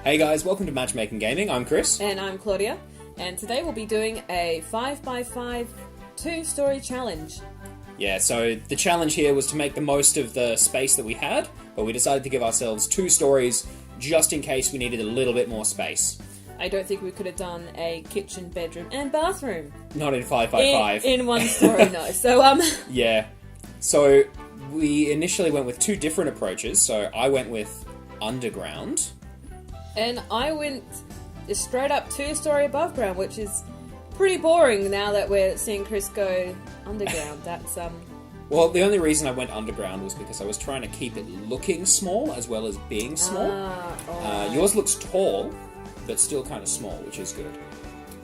Hey guys, welcome to Matchmaking Gaming. I'm Chris. And I'm Claudia, and today we'll be doing a 5x5 two-story challenge. Yeah, so the challenge here was to make the most of the space that we had, but we decided to give ourselves 2 stories just in case we needed a little bit more space. I don't think we could have done a kitchen, bedroom, and bathroom. Not in 5x5. In one story, no. So, Yeah. So we initially went with 2 different approaches. So I went with underground. And I went straight up 2-story above ground, which is pretty boring now that we're seeing Chris go underground. That's, Well, the only reason I went underground was because I was trying to keep it looking small as well as being small. Yours looks tall, but still kind of small, which is good.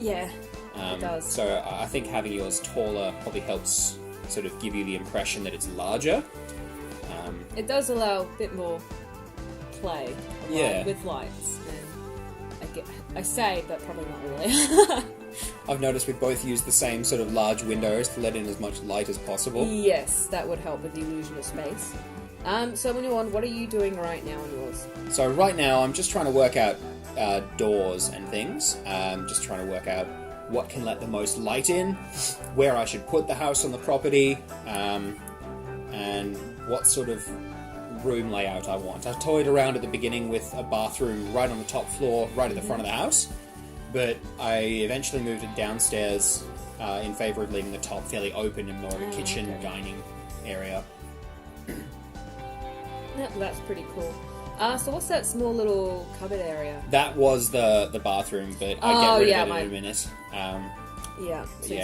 Yeah, it does. So I think having yours taller probably helps sort of give you the impression that it's larger. It does allow a bit more play with lights. And I say, but probably not really. I've noticed we both use the same sort of large windows to let in as much light as possible. Yes, that would help with the illusion of space. So when you're on, what are you doing right now on yours? So right now I'm just trying to work out doors and things. Just trying to work out what can let the most light in, where I should put the house on the property, and what sort of room layout I want. I toyed around at the beginning with a bathroom right on the top floor, right at the front of the house, but I eventually moved it downstairs in favour of leaving the top fairly open and more of a kitchen dining area. That's pretty cool. So what's that small little cupboard area? That was the bathroom, but I get rid of it in a minute.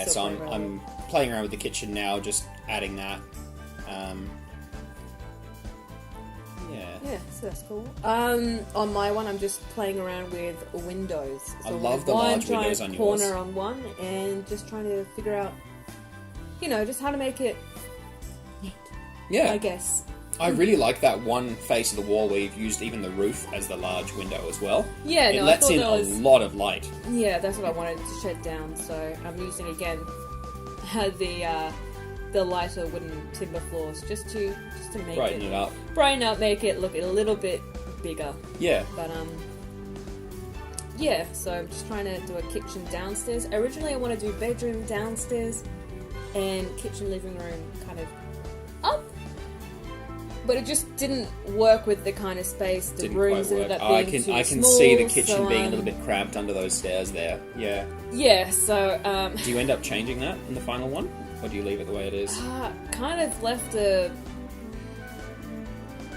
So I'm playing around with the kitchen now, just adding that. Yeah, so that's cool. On my one, I'm just playing around with windows. So I love the large windows on yours. Corner on one, and just trying to figure out, just how to make it neat. Yeah, I guess. I really like that one face of the wall where you've used even the roof as the large window as well. Yeah, it lets in a lot of light. Yeah, that's what I wanted to shed down. So I'm using again the lighter wooden timber floors just to make brighten it up. Brighten up, make it look a little bit bigger. Yeah. But so I'm just trying to do a kitchen downstairs. Originally I want to do bedroom downstairs and kitchen living room kind of up. But it just didn't work with the kind of space the rooms ended up being too small. I can see the kitchen being a little bit cramped under those stairs there. Yeah. Yeah, so do you end up changing that in the final one? Or do you leave it the way it is? Kind of left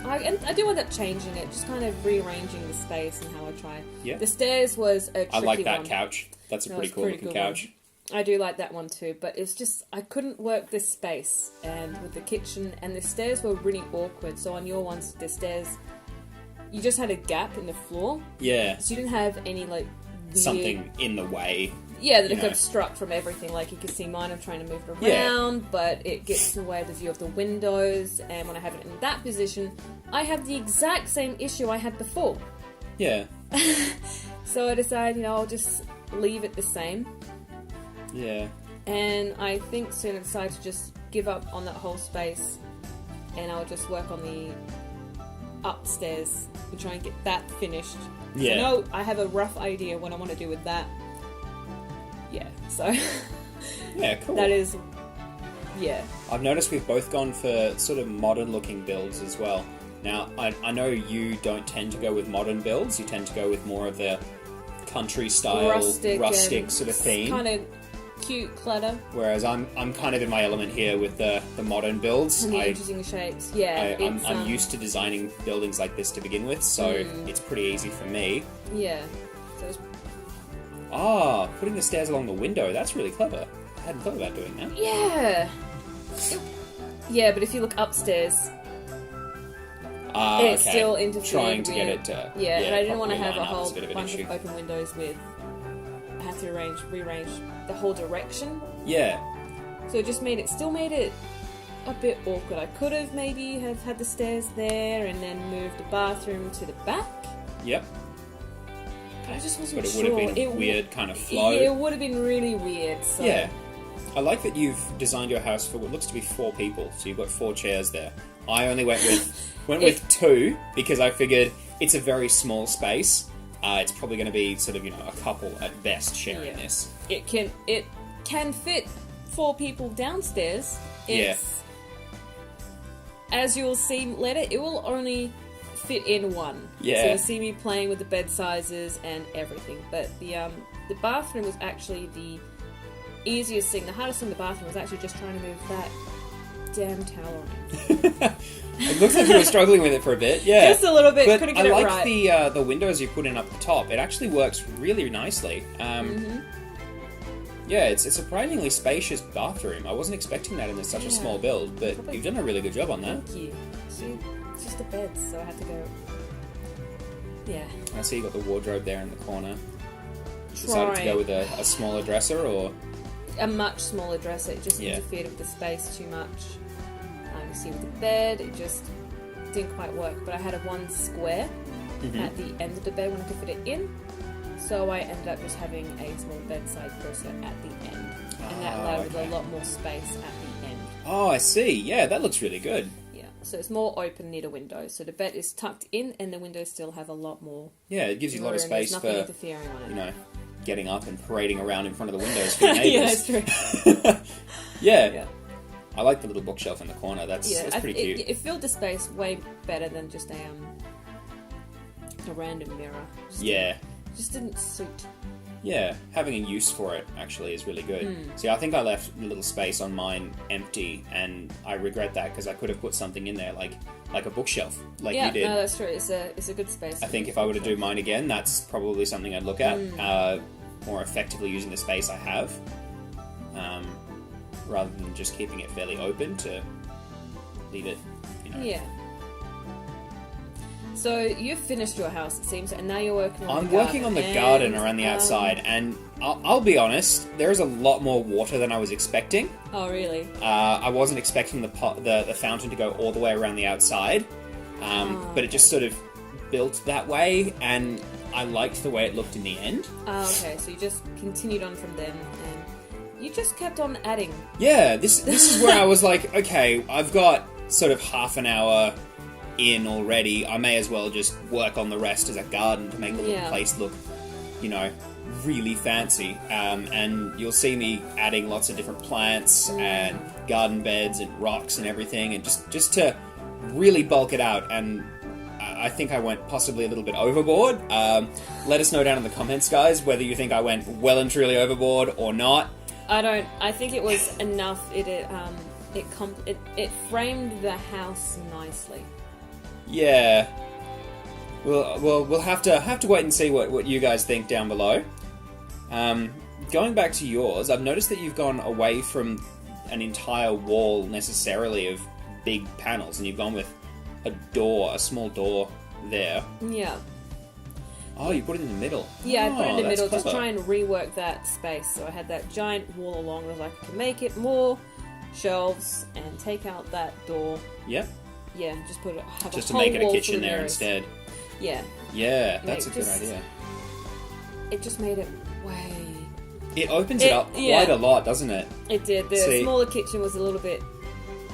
I do end up changing it, just kind of rearranging the space and how I try. Yeah. The stairs was a tricky one. I like that couch. That's a pretty cool looking couch. I do like that one too, but it's just, I couldn't work this space, and with the kitchen, and the stairs were really awkward. So on your ones, the stairs, you just had a gap in the floor. Yeah. So you didn't have any, weird... something in the way. Yeah, that it could obstruct from everything. Like, you can see mine, I'm trying to move it around, but it gets in the way of the view of the windows, and when I have it in that position, I have the exact same issue I had before. Yeah. So I decided, I'll just leave it the same. Yeah. And I think soon I decided to just give up on that whole space, and I'll just work on the upstairs and try and get that finished. Yeah. So I have a rough idea what I want to do with that. Yeah, so... Yeah, cool. That is... Yeah. I've noticed we've both gone for sort of modern-looking builds as well. Now, I know you don't tend to go with modern builds. You tend to go with more of the country-style, rustic sort of theme. Kind of cute clutter. Whereas I'm kind of in my element here with the modern builds. And the interesting shapes. Yeah. I'm used to designing buildings like this to begin with, so it's pretty easy for me. Yeah. So it's... putting the stairs along the window. That's really clever. I hadn't thought about doing that. Yeah. Yeah, but if you look upstairs... It's still interfering trying to get it to... Yeah, and I didn't want to have a whole bunch of open windows with... I had to rearrange the whole direction. Yeah. So it just made it a bit awkward. I could have maybe have had the stairs there and then moved the bathroom to the back. Yep. But I just wasn't sure. sure. But it would have been a weird kind of flow. Yeah, it would have been really weird. So. Yeah. I like that you've designed your house for what looks to be 4 people. So you've got 4 chairs there. I only went with 2 because I figured it's a very small space. It's probably going to be sort of, a couple at best sharing this. It can fit 4 people downstairs. As you'll see later, it will only fit in 1. Yeah. So you'll see me playing with the bed sizes and everything. But the bathroom was actually the easiest thing. The hardest thing in the bathroom was actually just trying to move that damn towel around. It looks like you were struggling with it for a bit, yeah. Just a little bit, but couldn't get it right. I like the windows you put in up the top. It actually works really nicely. Yeah, it's a surprisingly spacious bathroom. I wasn't expecting that in such a small build, but you've done a really good job on that. Thank you. See, it's just a bed, so I had to go... Yeah. I see you got the wardrobe there in the corner. Decided to go with a smaller dresser, or...? A much smaller dresser. It just interfered with the space too much. You see with the bed, it just didn't quite work. But I had a 1 square at the end of the bed when I could fit it in. So I ended up just having a small bedside dresser at the end. And that allowed with a lot more space at the end. Oh, I see. Yeah, that looks really good. Yeah, so it's more open near the window. So the bed is tucked in and the windows still have a lot more. Yeah, it gives you a lot of space for, interfering on it. Getting up and parading around in front of the windows for your neighbours. Yeah, that's true. Yeah. I like the little bookshelf in the corner. That's pretty cute. It filled the space way better than just a random mirror. Just didn't suit. Yeah, having a use for it actually is really good. See, I think I left the little space on mine empty, and I regret that because I could have put something in there like a bookshelf, you did. Yeah, no, that's true. It's a good space. I think if I were to do mine again, that's probably something I'd look at. More effectively using the space I have, rather than just keeping it fairly open to leave it, Yeah. So you've finished your house, it seems, and now you're working on I'm working on the garden around the outside, and I'll be honest, there's a lot more water than I was expecting. Oh, really? I wasn't expecting the fountain to go all the way around the outside, but it just sort of built that way, and I liked the way it looked in the end. Oh, okay, so you just continued on from then, and you just kept on adding. Yeah, this is where I was like, okay, I've got sort of half an hour in already. I may as well just work on the rest as a garden to make the little place look, really fancy. And you'll see me adding lots of different plants and garden beds and rocks and everything, and just to really bulk it out. And I think I went possibly a little bit overboard. Let us know down in the comments, guys, whether you think I went well and truly overboard or not. I think it was enough. It framed the house nicely. Yeah. We'll have to wait and see what you guys think down below. Going back to yours, I've noticed that you've gone away from an entire wall necessarily of big panels, and you've gone with a small door there. Yeah. Oh, you put it in the middle. Yeah, I put it in the middle, clever. just try and rework that space. So I had that giant wall along, I was like, I can make it more shelves and take out that door. Yep. Yeah, just have just a to whole make it a wall kitchen full of there mirrors. instead. Yeah. Yeah, that's a good idea. It just made it way... It opens it up quite a lot, doesn't it? It did. The smaller kitchen was a little bit...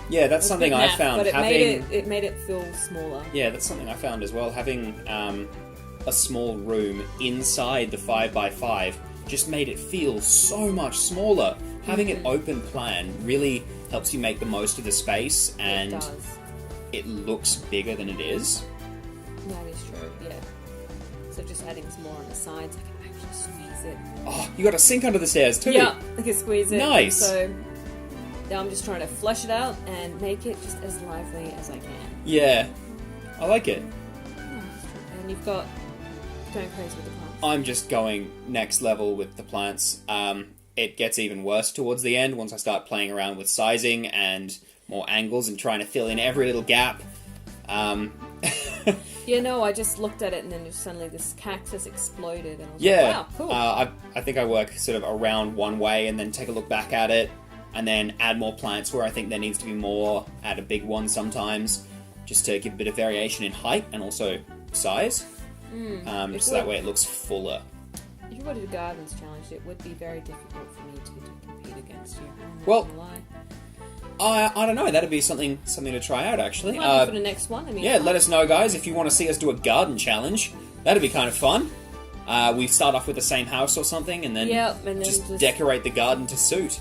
Yeah, that's something I found. But it made it feel smaller. Yeah, that's something I found as well. Having a small room inside the 5x5 just made it feel so much smaller. Having an open plan really helps you make the most of the space, and it does. It looks bigger than it is. That is true, yeah. So just adding some more on the sides, I can actually squeeze it. Oh, you got a sink under the stairs too. Yeah, I can squeeze it. Nice. So now I'm just trying to flesh it out and make it just as lively as I can. Yeah, I like it. And you've got going crazy with the plants. I'm just going next level with the plants. It gets even worse towards the end once I start playing around with sizing and more angles and trying to fill in every little gap. Yeah, no, I just looked at it and then just suddenly this cactus exploded and I was like, wow, cool. I think I work sort of around one way and then take a look back at it and then add more plants where I think there needs to be more, add a big one sometimes, just to give a bit of variation in height and also size. So that way it looks fuller. If you wanted a gardens challenge, it would be very difficult for me to compete against you. Well, gonna lie. I don't know. That'd be something to try out, actually. Might be for the next one. I mean, Yeah, let us know, guys, if you want to see us do a garden challenge. That'd be kind of fun. We start off with the same house or something, and then, just decorate the garden to suit.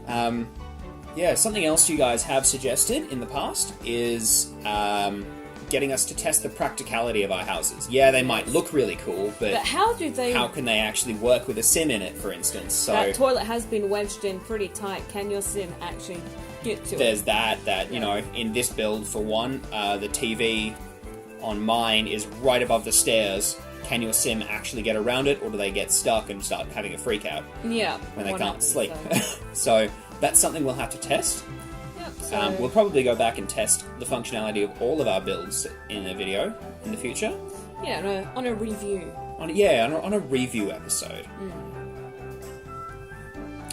Something else you guys have suggested in the past is getting us to test the practicality of our houses. Yeah, they might look really cool, but how can they actually work with a sim in it, for instance? So that toilet has been wedged in pretty tight. Can your sim actually get to there's it? that you know, in this build, for one, the TV on mine is right above the stairs. Can your sim actually get around it, or do they get stuck and start having a freak out Yeah, when they can't sleep? So that's something we'll have to test. So, We'll probably go back and test the functionality of all of our builds in a video in the future. Yeah, on a review. On a review episode.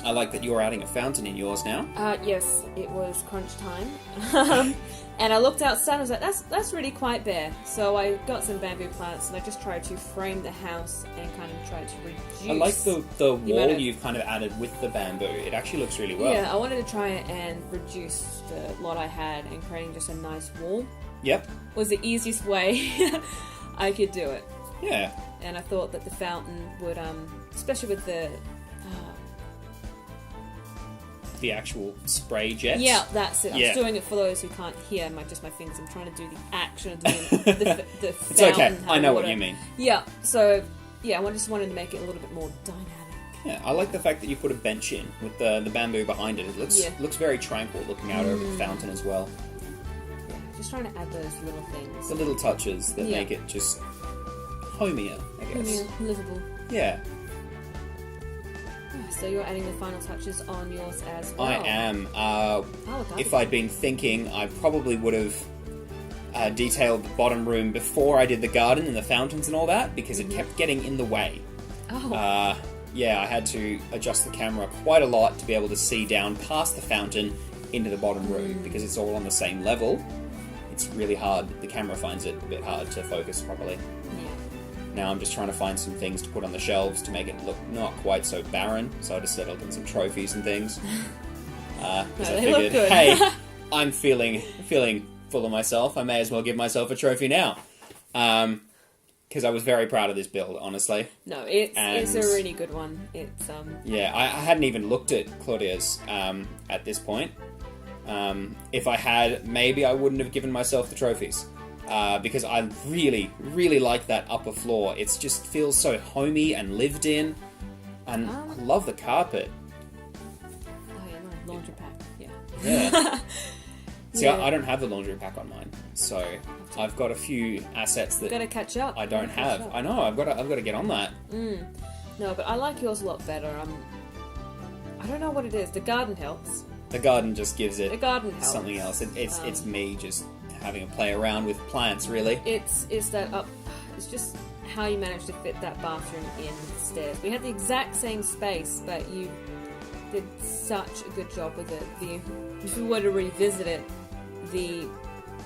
I like that you're adding a fountain in yours now. Yes, it was crunch time. And I looked outside and I was like, that's really quite bare. So I got some bamboo plants and I just tried to frame the house and kind of tried to reduce... I like the wall you've kind of added with the bamboo. It actually looks really well. Yeah, I wanted to try and reduce the lot I had and creating just a nice wall. Yep. Was the easiest way I could do it. Yeah. And I thought that the fountain would, especially with the actual spray jets. Yeah, that's it. I'm Yeah. just doing it for those who can't hear my fingers. I'm trying to do the action of the It's fountain. okay. I know water. what you mean. Yeah, so, yeah, I just wanted to make it a little bit more dynamic. Yeah, I like the fact that you put a bench in with the bamboo behind it. It looks very tranquil looking out over the fountain as well. Yeah, just trying to add those little things. The little touches that make it just homier, I guess. Homier, livable. Yeah. So you're adding the final touches on yours as well. I am. If I'd been thinking, I probably would have detailed the bottom room before I did the garden and the fountains and all that, because it kept getting in the way. Oh. Yeah, I had to adjust the camera quite a lot to be able to see down past the fountain into the bottom room, because it's all on the same level. It's really hard. The camera finds it a bit hard to focus properly. Yeah. Now I'm just trying to find some things to put on the shelves to make it look not quite so barren. So I just settled on some trophies and things. Because I they look figured, good. hey, I'm feeling full of myself. I may as well give myself a trophy now. Because I was very proud of this build, honestly. No, it's a really good one. It's Yeah, I hadn't even looked at Claudia's at this point. If I had, maybe I wouldn't have given myself the trophies. Because I really, really like that upper floor. It just feels so homey and lived in. And I love the carpet. Oh yeah, no, laundry pack. Yeah. Yeah. See, Yeah. I don't have the laundry pack on mine. So I've got a few assets that Gotta catch up. I don't have. I know, I've got to get on that. No, but I like yours a lot better. I don't know what it is. The garden helps. The garden just gives it The garden helps. something else. It's me just having a play around with plants, really. It's that up. It's just how you managed to fit that bathroom in with the stairs. We had the exact same space, but you did such a good job with it. If we were to revisit it, the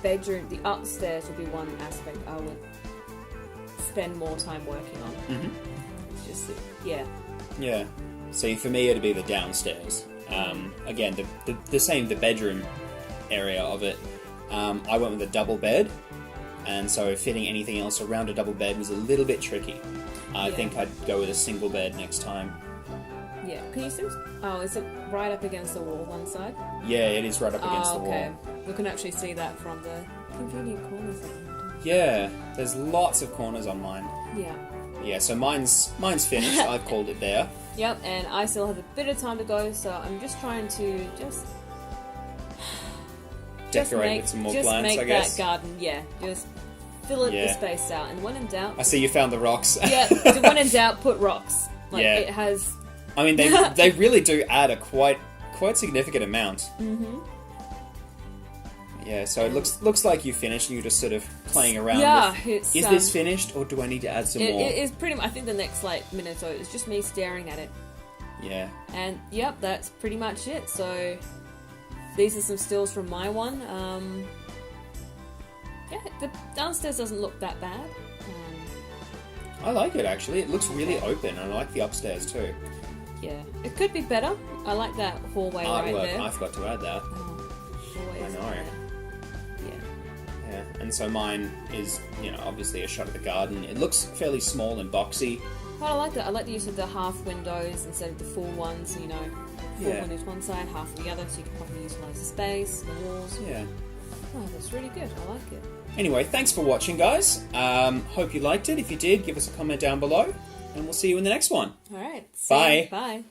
bedroom, the upstairs would be one aspect I would spend more time working on. It's just, yeah. Yeah. See, for me, it'd be the downstairs. Again, the same, the bedroom area of it. I went with a double bed, and so fitting anything else around a double bed was a little bit tricky. I think I'd go with a single bed next time. Yeah. Can you see? Oh, is it right up against the wall, one side? Yeah, it is right up against the okay. wall. We can actually see that from the convenient corners of it. Yeah, there's lots of corners on mine. Yeah. Yeah, so mine's finished. I've called it there. Yep, and I still have a bit of time to go, so I'm just trying to Decorate with some more plants, make I guess. that garden, just fill it the space out. And when in doubt, I see you found the rocks. when in doubt, put rocks. It has. I mean, they really do add a quite significant amount. Yeah, so it looks like you finished, and you're just sort of playing around. Is this finished, or do I need to add some more? It is pretty much. I think the next minute or so is just me staring at it. Yeah. And yep, that's pretty much it. So these are some stills from my one. The downstairs doesn't look that bad. I like it, actually. It looks really open, and I like the upstairs too. Yeah, it could be better. I like that hallway right Artwork. there. I forgot to add that. Hallway is know. right there. Yeah, and so mine is, obviously a shot of the garden. It looks fairly small and boxy. But I like that. I like the use of the half windows instead of the full ones. Full Yeah. windows one side, half the other, so you can properly utilize the space, the walls. Yeah. Oh, that's really good. I like it. Anyway, thanks for watching, guys. Hope you liked it. If you did, give us a comment down below, and we'll see you in the next one. All right. Bye. Bye.